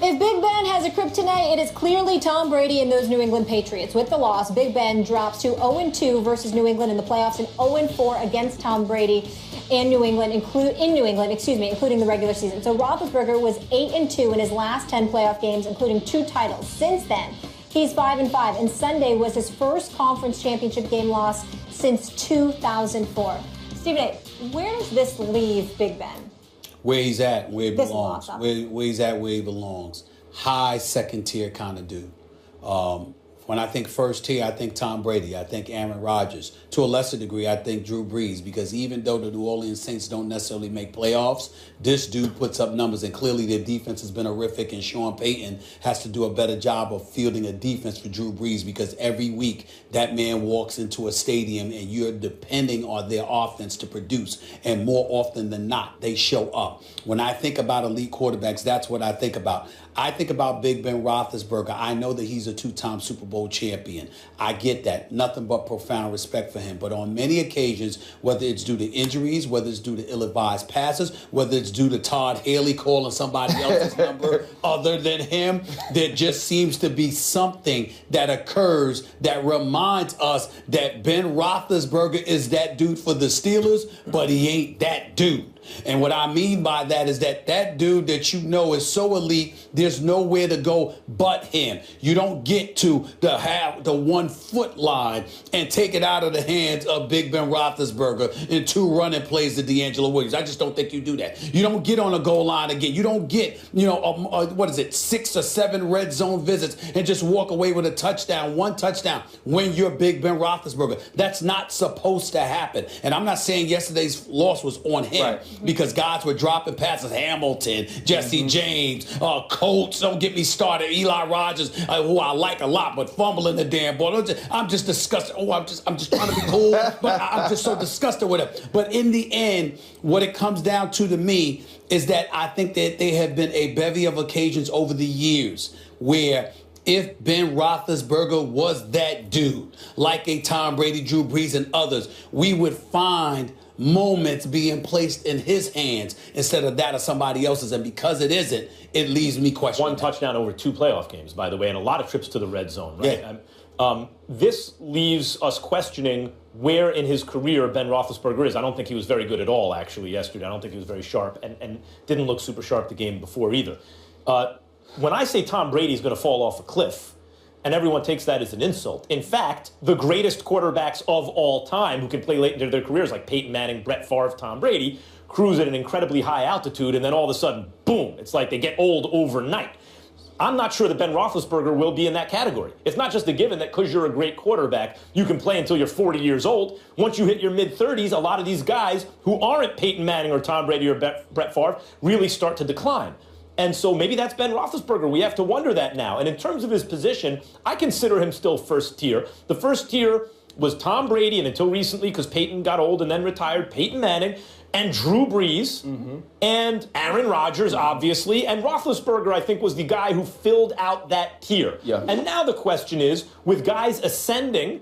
If Big Ben has a kryptonite, it is clearly Tom Brady and those New England Patriots. With the loss, Big Ben drops to 0-2 versus New England in the playoffs and 0-4 against Tom Brady and New England, including the regular season. So Roethlisberger was 8-2 in his last 10 playoff games, including 2 titles. Since then, he's 5-5, and Sunday was his first conference championship game loss since 2004. Stephen A., where does this leave Big Ben? Where he's at, where he belongs. Where he's at, where he belongs. High second tier kind of dude. When I think first tier, I think Tom Brady. I think Aaron Rodgers. To a lesser degree, I think Drew Brees. Because even though the New Orleans Saints don't necessarily make playoffs, this dude puts up numbers. And clearly their defense has been horrific. And Sean Payton has to do a better job of fielding a defense for Drew Brees. Because every week that man walks into a stadium and you're depending on their offense to produce. And more often than not, they show up. When I think about elite quarterbacks, that's what I think about. I think about Big Ben Roethlisberger. I know that he's a 2-time Super Bowl champion. I get that. Nothing but profound respect for him. But on many occasions, whether it's due to injuries, whether it's due to ill-advised passes, whether it's due to Todd Haley calling somebody else's number other than him, there just seems to be something that occurs that reminds us that Ben Roethlisberger is that dude for the Steelers, but he ain't that dude. And what I mean by that is that that dude that you know is so elite, there's nowhere to go but him. You don't get to the 1 foot line and take it out of the hands of Big Ben Roethlisberger in 2 running plays to D'Angelo Williams. I just don't think you do that. You don't get on a goal line again. You don't get, 6 or 7 red zone visits and just walk away with a touchdown, 1 touchdown when you're Big Ben Roethlisberger. That's not supposed to happen. And I'm not saying yesterday's loss was on him. Right. Because guys were dropping passes. Hamilton, Jesse James, Colts, don't get me started. Eli Rogers, who I like a lot, but fumbling the damn ball. I'm just disgusted. I'm just trying to be cool, but I'm just so disgusted with it. But in the end, what it comes down to me is that I think that there have been a bevy of occasions over the years where if Ben Roethlisberger was that dude, like a Tom Brady, Drew Brees, and others, we would find moments being placed in his hands instead of that of somebody else's. And because it isn't, it leaves me questioning. 1 touchdown over 2 playoff games, by the way, and a lot of trips to the red zone, right? Yeah. This leaves us questioning where in his career Ben Roethlisberger is. I don't think he was very good at all, actually, yesterday. I don't think he was very sharp and didn't look super sharp the game before either. When I say Tom Brady's going to fall off a cliff, and everyone takes that as an insult. In fact, the greatest quarterbacks of all time who can play late into their careers, like Peyton Manning, Brett Favre, Tom Brady, cruise at an incredibly high altitude, and then all of a sudden, boom, it's like they get old overnight. I'm not sure that Ben Roethlisberger will be in that category. It's not just a given that because you're a great quarterback, you can play until you're 40 years old. Once you hit your mid-30s, a lot of these guys who aren't Peyton Manning or Tom Brady or Brett Favre really start to decline. And so maybe that's Ben Roethlisberger. We have to wonder that now. And in terms of his position, I consider him still first tier. The first tier was Tom Brady, and until recently, because Peyton got old and then retired, Peyton Manning, and Drew Brees, and Aaron Rodgers, obviously. And Roethlisberger, I think, was the guy who filled out that tier. Yeah. And now the question is, with guys ascending,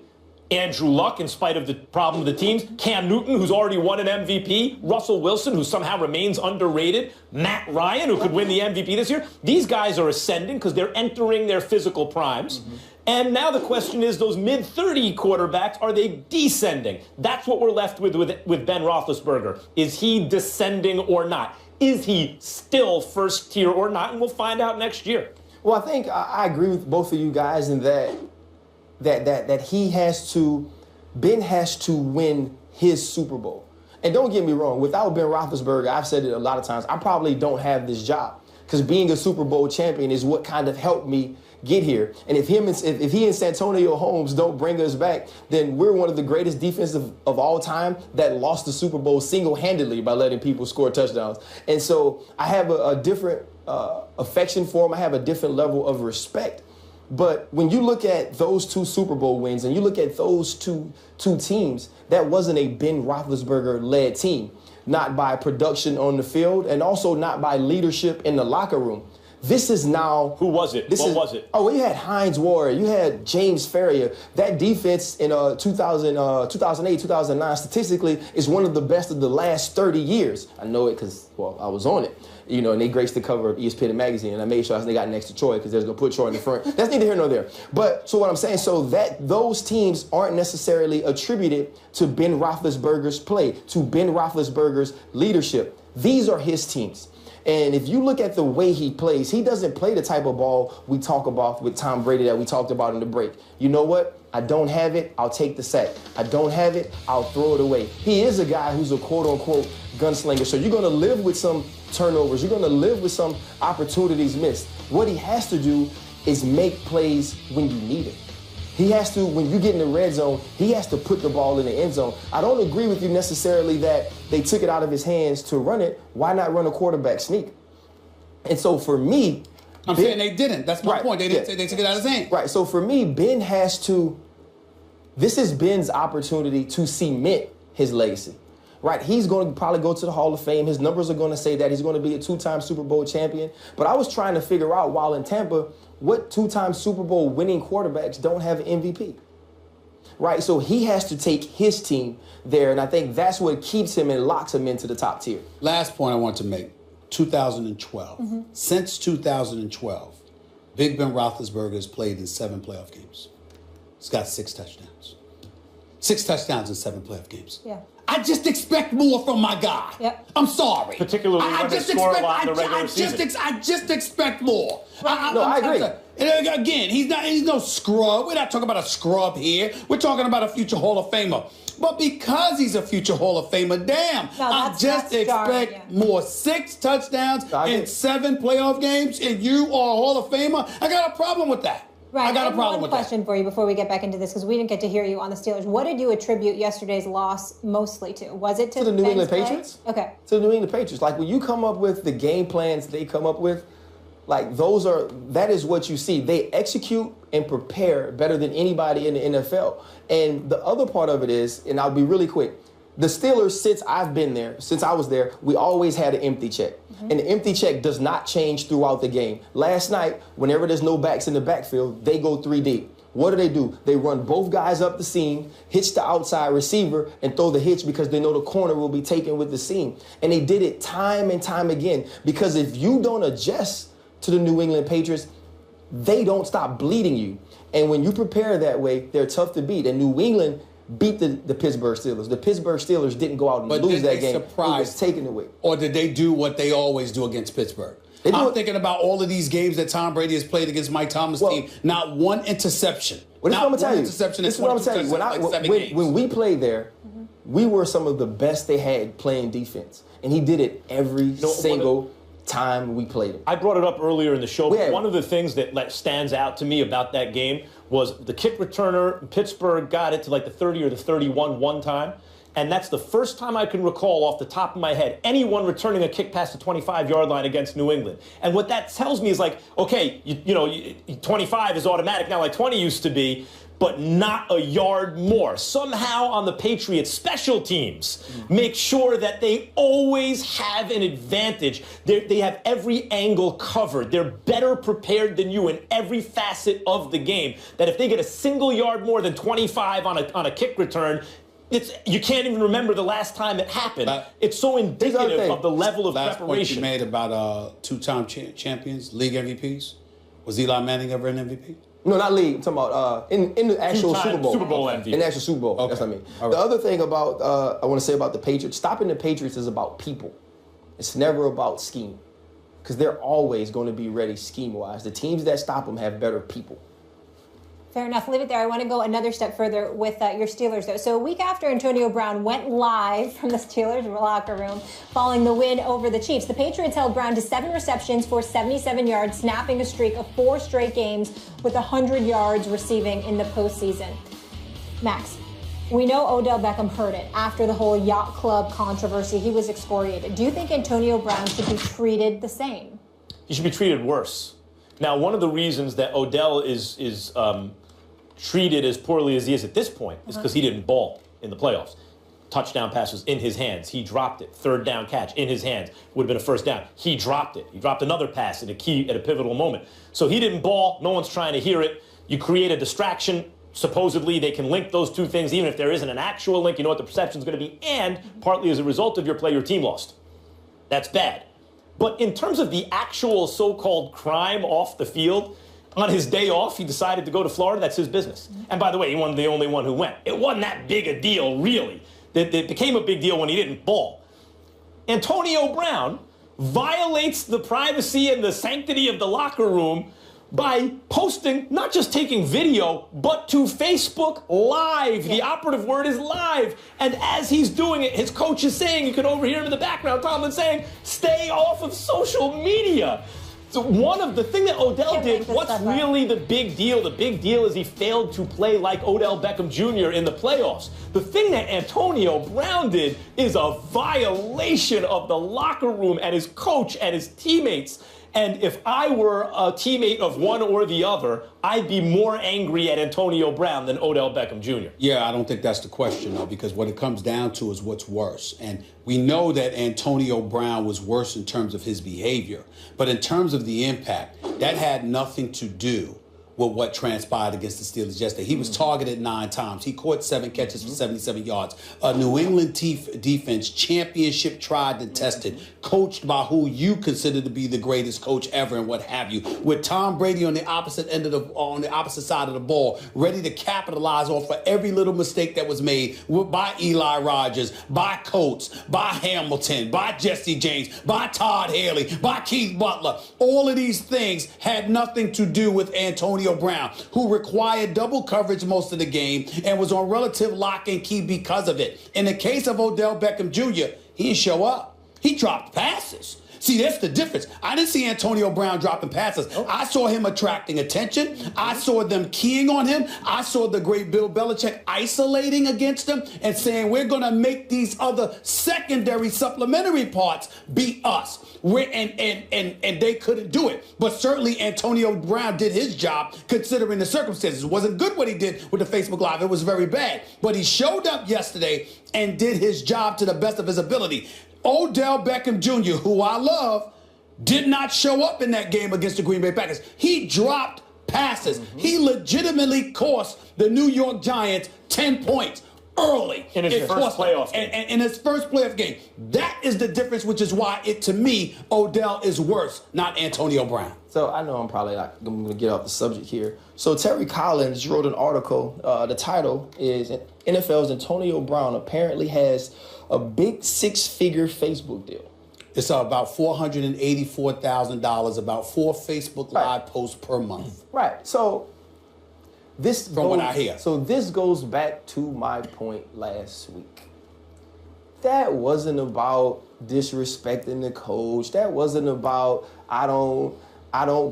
Andrew Luck, in spite of the problem of the teams, Cam Newton, who's already won an MVP, Russell Wilson, who somehow remains underrated, Matt Ryan, who could win the MVP this year. These guys are ascending because they're entering their physical primes. And now the question is, those mid-30 quarterbacks, are they descending? That's what we're left with Ben Roethlisberger. Is he descending or not? Is he still first tier or not? And we'll find out next year. Well, I think I agree with both of you guys in that Ben has to win his Super Bowl. And don't get me wrong, without Ben Roethlisberger, I've said it a lot of times, I probably don't have this job. Because being a Super Bowl champion is what kind of helped me get here. And if he and Santonio Holmes don't bring us back, then we're one of the greatest defenses of all time that lost the Super Bowl single-handedly by letting people score touchdowns. And so I have a different affection for him. I have a different level of respect. But when you look at those 2 Super Bowl wins and you look at those two teams, that wasn't a Ben Roethlisberger-led team. Not by production on the field and also not by leadership in the locker room. This is now. Who was it? What was it? Oh, well, you had Hines Ward. You had James Ferrier. That defense in 2008, 2009, statistically, is one of the best of the last 30 years. I know it because, well, I was on it. You know, and they graced the cover of ESPN magazine, and I made sure they got next to Troy because they was going to put Troy in the front. That's neither here nor there. But so what I'm saying, so that those teams aren't necessarily attributed to Ben Roethlisberger's play, to Ben Roethlisberger's leadership. These are his teams. And if you look at the way he plays, he doesn't play the type of ball we talk about with Tom Brady that we talked about in the break. You know what? I don't have it, I'll take the sack. I don't have it, I'll throw it away. He is a guy who's a quote-unquote gunslinger. So you're going to live with some turnovers. You're going to live with some opportunities missed. What he has to do is make plays when you need it. He has to, when you get in the red zone, he has to put the ball in the end zone. I don't agree with you necessarily that they took it out of his hands to run it. Why not run a quarterback sneak? And so for me, I'm saying they didn't. That's my point. They didn't. They took it out of his hands. Right. So for me, Ben has to. This is Ben's opportunity to cement his legacy. Right. He's going to probably go to the Hall of Fame. His numbers are going to say that he's going to be a two-time Super Bowl champion. But I was trying to figure out while in Tampa, what two-time Super Bowl winning quarterbacks don't have an MVP. Right. So he has to take his team there. And I think that's what keeps him and locks him into the top tier. Last point I want to make. 2012. Since 2012, Big Ben Roethlisberger has played in 7 playoff games. He's got 6 touchdowns. 6 touchdowns in 7 playoff games. Yeah. I just expect more from my guy. Yep. I'm sorry. Particularly when they score a lot in the regular season. I just expect more. I agree. Again, he's no scrub. We're not talking about a scrub here. We're talking about a future Hall of Famer. But because he's a future Hall of Famer, damn, I just expect more. 6 touchdowns in 7 playoff games, and you are a Hall of Famer. I got a problem with that. Right. I got a problem with that. One question for you before we get back into this, because we didn't get to hear you on the Steelers. What did you attribute yesterday's loss mostly to? Was it to the New England play? Patriots? Okay. To the New England Patriots. Like when you come up with the game plans they come up with, like that is what you see. They execute and prepare better than anybody in the NFL. And the other part of it is, and I'll be really quick, the Steelers, since I was there, we always had an empty check. And the empty check does not change throughout the game. Last night, whenever there's no backs in the backfield, they go 3 deep. What do? They run both guys up the seam, hitch the outside receiver, and throw the hitch because they know the corner will be taken with the seam. And they did it time and time again, because if you don't adjust to the New England Patriots, they don't stop bleeding you. And when you prepare that way, they're tough to beat. And New England beat the Pittsburgh Steelers. The Pittsburgh Steelers didn't go out and lose that game. It was taken away. Or did they do what they always do against Pittsburgh? I'm thinking about all of these games that Tom Brady has played against Mike Thomas' team. Not one interception. Well, this is what I'm going to tell you. This is what I'm telling you. When we played there, we were some of the best they had playing defense. And he did it every single time we played him. I brought it up earlier in the show, but one of the things that stands out to me about that game was the kick returner. Pittsburgh got it to like the 30 or the 31 one time. And that's the first time I can recall off the top of my head anyone returning a kick past the 25-yard line against New England. And what that tells me is like, okay, 25 is automatic now, like 20 used to be, but not a yard more. Somehow on the Patriots special teams make sure that they always have an advantage. They have every angle covered. They're better prepared than you in every facet of the game. That if they get a single yard more than 25 on a kick return, you can't even remember the last time it happened. It's so indicative of the level of preparation. Point you made about 2-time champions, league MVPs. Was Eli Manning ever an MVP? No, not league. I'm talking about in the actual Super Bowl. Super Bowl MVP. In the actual Super Bowl. Okay. That's what I mean. Right. The other thing about I want to say about the Patriots, stopping the Patriots is about people. It's never about scheme, because they're always going to be ready scheme-wise. The teams that stop them have better people. Fair enough. Leave it there. I want to go another step further with your Steelers, though. So a week after Antonio Brown went live from the Steelers locker room following the win over the Chiefs, the Patriots held Brown to 7 receptions for 77 yards, snapping a streak of 4 straight games with 100 yards receiving in the postseason. Max, we know Odell Beckham heard it after the whole yacht club controversy. He was excoriated. Do you think Antonio Brown should be treated the same? He should be treated worse. Now, one of the reasons that Odell is treated as poorly as he is at this point is because he didn't ball in the playoffs. touchdown pass was in his hands. He dropped it. Third down catch in his hands. Would have been a first down. He dropped it. He dropped another pass at a pivotal moment. So he didn't ball. No one's trying to hear it. You create a distraction. Supposedly, they can link those two things, even if there isn't an actual link. You know what the perception is going to be. And partly as a result of your play, your team lost. That's bad. But in terms of the actual so-called crime off the field, on his day off, he decided to go to Florida. That's his business. And by the way, he wasn't the only one who went. It wasn't that big a deal, really. It became a big deal when he didn't ball. Antonio Brown violates the privacy and the sanctity of the locker room by posting, not just taking video, but to Facebook Live. The operative word is live. And as he's doing it, his coach is saying, you can overhear him in the background, Tomlin saying, stay off of social media. So the thing that Odell did, what's really the big deal? The big deal is he failed to play like Odell Beckham Jr. in the playoffs. The thing that Antonio Brown did is a violation of the locker room and his coach and his teammates. And if I were a teammate of one or the other, I'd be more angry at Antonio Brown than Odell Beckham Jr. Yeah, I don't think that's the question, though, because what it comes down to is what's worse. And we know that Antonio Brown was worse in terms of his behavior. But in terms of the impact, that had nothing to do with what transpired against the Steelers yesterday. He was targeted 9 times. He caught 7 catches for 77 yards. A New England defense, championship tried and tested, coached by who you consider to be the greatest coach ever and what have you. With Tom Brady on the opposite on the opposite side of the ball, ready to capitalize off for every little mistake that was made by Eli Rogers, by Coates, by Hamilton, by Jesse James, by Todd Haley, by Keith Butler. All of these things had nothing to do with Antonio Brown, who required double coverage most of the game and was on relative lock and key because of it. In the case of Odell Beckham Jr., he didn't show up. He dropped passes. See, that's the difference. I didn't see Antonio Brown dropping passes. I saw him attracting attention. I saw them keying on him. I saw the great Bill Belichick isolating against him and saying, we're going to make these other secondary supplementary parts beat us. And they couldn't do it. But certainly Antonio Brown did his job considering the circumstances. It wasn't good what he did with the Facebook Live. It was very bad. But he showed up yesterday and did his job to the best of his ability. Odell Beckham Jr., who I love, did not show up in that game against the Green Bay Packers. He dropped passes. He legitimately cost the New York Giants 10 points early. In his first playoff game. And in his first playoff game. That is the difference, which is why, to me, Odell is worse, not Antonio Brown. So I know I'm probably not going to get off the subject here. So Terry Collins wrote an article. The title is NFL's Antonio Brown apparently has a big 6-figure Facebook deal. It's about $484,000, about 4 Facebook Live posts per month. Right. So this what I hear. So this goes back to my point last week. That wasn't about disrespecting the coach. That wasn't about I don't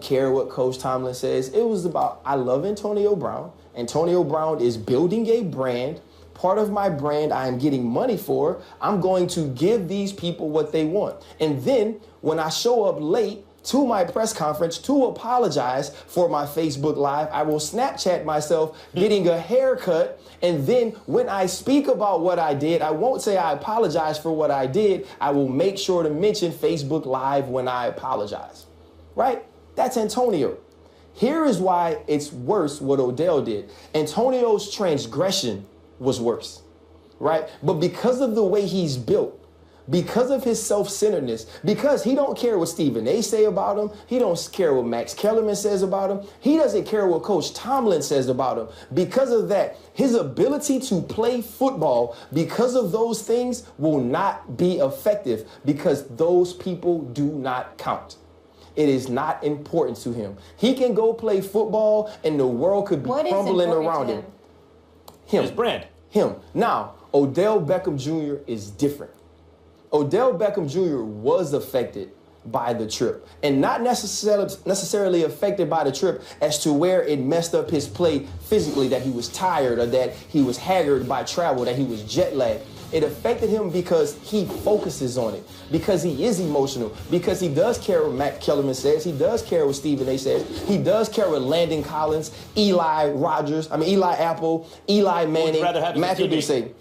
care what Coach Tomlin says. It was about I love Antonio Brown. Antonio Brown is building a brand. Part of my brand I am getting money for. I'm going to give these people what they want. And then when I show up late to my press conference to apologize for my Facebook Live, I will Snapchat myself getting a haircut. And then when I speak about what I did, I won't say I apologize for what I did. I will make sure to mention Facebook Live when I apologize. Right? That's Antonio. Here is why it's worse what Odell did. Antonio's transgression was worse, right? But because of the way he's built, because of his self-centeredness, because he don't care what Stephen A say about him, he don't care what Max Kellerman says about him, he doesn't care what Coach Tomlin says about him. Because of that, his ability to play football, because of those things, will not be effective because those people do not count. It is not important to him. He can go play football and the world could be crumbling around him. His brand. Him. Now, Odell Beckham Jr. is different. Odell Beckham Jr. was affected by the trip, and not necessarily affected by the trip as to where it messed up his play physically, that he was tired or that he was haggard by travel, that he was jet lagged. It affected him because he focuses on it, because he is emotional, because he does care what Matt Kellerman says, he does care what Stephen A says, he does care what Landon Collins, Eli Apple, Eli Manning, Matthew Ducey.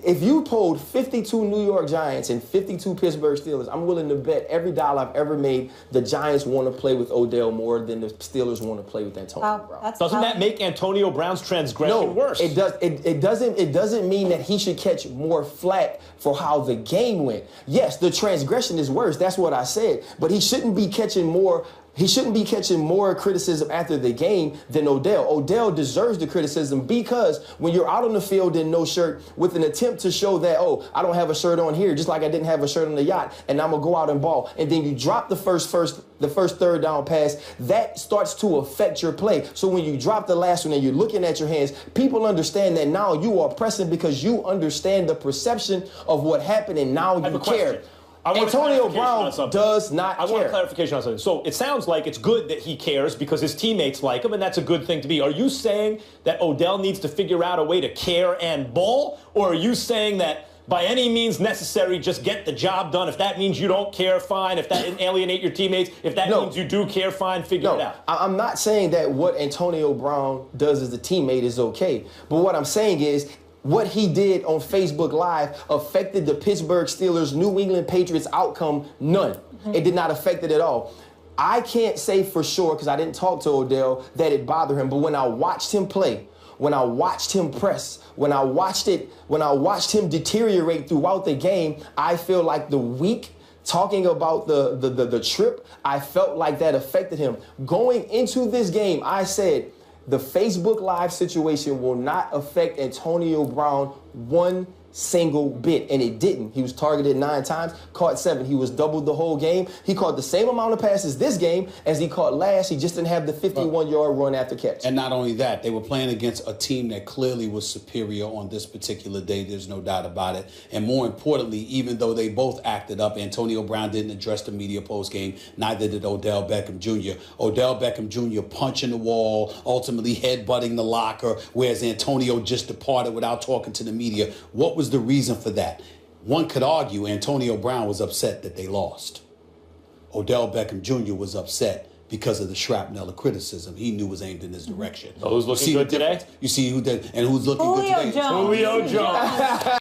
If you polled 52 New York Giants and 52 Pittsburgh Steelers, I'm willing to bet every dollar I've ever made the Giants want to play with Odell more than the Steelers want to play with Antonio Brown. Doesn't that make Antonio Brown's transgression worse? It does. It doesn't mean that he should catch more flack for how the game went. Yes, the transgression is worse. That's what I said. But he shouldn't be catching more. He shouldn't be catching more criticism after the game than Odell. Odell deserves the criticism because when you're out on the field in no shirt with an attempt to show that, oh, I don't have a shirt on here, just like I didn't have a shirt on the yacht, and I'm going to go out and ball, and then you drop the first third down pass, that starts to affect your play. So when you drop the last one and you're looking at your hands, people understand that now you are pressing because you understand the perception of what happened, and now you care. Antonio Brown does not care. I want a clarification on something. So it sounds like it's good that he cares because his teammates like him, and that's a good thing to be. Are you saying that Odell needs to figure out a way to care and ball? Or are you saying that by any means necessary, just get the job done? If that means you don't care, fine. If that alienate your teammates, if that means you do care, fine, figure it out. I'm not saying that what Antonio Brown does as a teammate is okay. But what I'm saying is, what he did on Facebook Live affected the Pittsburgh Steelers' New England Patriots outcome? None. It did not affect it at all. I can't say for sure, because I didn't talk to Odell, that it bothered him. But when I watched him play, when I watched him press, when I watched him deteriorate throughout the game, I feel like the week talking about the trip, I felt like that affected him. Going into this game, I said, the Facebook Live situation will not affect Antonio Brown one single bit, and it didn't. He was targeted 9 times, caught 7. He was doubled the whole game. He caught the same amount of passes this game as he caught last. He just didn't have the 51-yard run after catch. And not only that, they were playing against a team that clearly was superior on this particular day. There's no doubt about it. And more importantly, even though they both acted up, Antonio Brown didn't address the media post-game. Neither did Odell Beckham Jr. Odell Beckham Jr. punching the wall, ultimately headbutting the locker, whereas Antonio just departed without talking to the media. What was the reason for that? One could argue Antonio Brown was upset that they lost. Odell Beckham Jr. was upset because of the shrapnel of criticism he knew was aimed in his direction. Who's looking good today? You see who did, and who's looking good today? Julio Jones.